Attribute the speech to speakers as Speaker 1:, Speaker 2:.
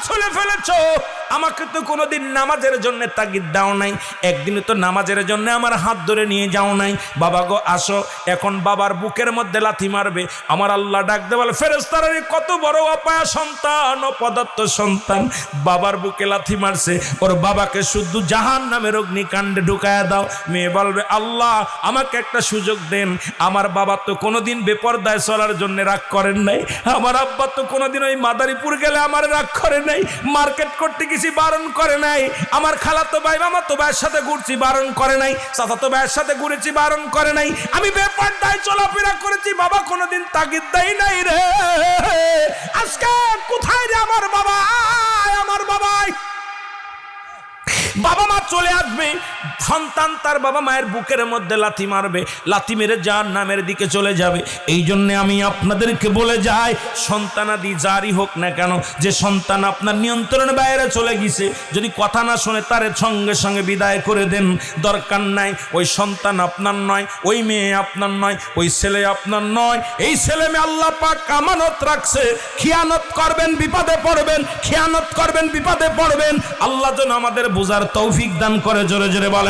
Speaker 1: ছুলে ফেলেছো, আমাকে তো কোনোদিন নামাজের জন্য তাগিদ দাও নাই, একদিন তো নামাজের জন্য আমার হাত ধরে নিয়ে যাও নাই। বাবা গো আসো, এখন বাবার বুকের মধ্যে লাথি মারবে। আমার আল্লাহ ডাক দে বলে, ফেরেশতারা কত বড় অপায়া সন্তান, অপদার্থ সন্তান, বাবার বুকে লাথি মারছে, ওর বাবাকে শুদ্ধ জাহান্নামের অগ্নিকাণ্ডে ঢুকায়া দাও। মেয়ে বলবে, আল্লাহ আমাকে একটা সুযোগ দেন, আমার বাবা তো কোনোদিন বেপরদায় চলার জন্য রাগ করেন নাই, আমার আব্বা তো কোনোদিন ওই মাদারীপুর গেলে আমার রাগ করে নাই, মার্কেট করতে কিছু বারণ করে নাই, আমার খালাতো ভাই মামাতো ভাইয়ের সাথে ঘুরছি বারণ করে নাই, চাচাতো ভাইয়ের সাথে ঘুরেছি বারণ করে নাই, আমি বেপরদায় চলাফেরা করেছি, বাবা কোনোদিন তাগিদ দেয় নাই রে। আজকে কোথায় রে আমার বাবা, আমার বাবাই। বাবা মা চলে আসবে, সন্তান তার বাবা মায়ের বুকের মধ্যে লাথি মারবে, লাথি মেরে জাহান্নামের দিকে চলে যাবে। এই জন্য আমি আপনাদেরকে বলে যাই, সন্তানাদি জারি হোক না কেন, যে সন্তান আপনার নিয়ন্ত্রণের বাইরে চলে গেছে, যদি কথা না শুনে তারে সঙ্গে সঙ্গে বিদায় করে দেন, দরকার নাই। ওই সন্তান আপনার নয়, ওই মেয়ে আপনার নয়, ওই ছেলে আপনার নয়। এই ছেলে মেয়ে আল্লাহ পাক আমানত রাখছে, খিয়ানত করবেন বিপদে পড়বেন, খিয়ানত করবেন বিপদে পড়বেন। আল্লাহ যেন আমাদের বুঝার তৌফিক দান করে। জোরে জোরে বলেন।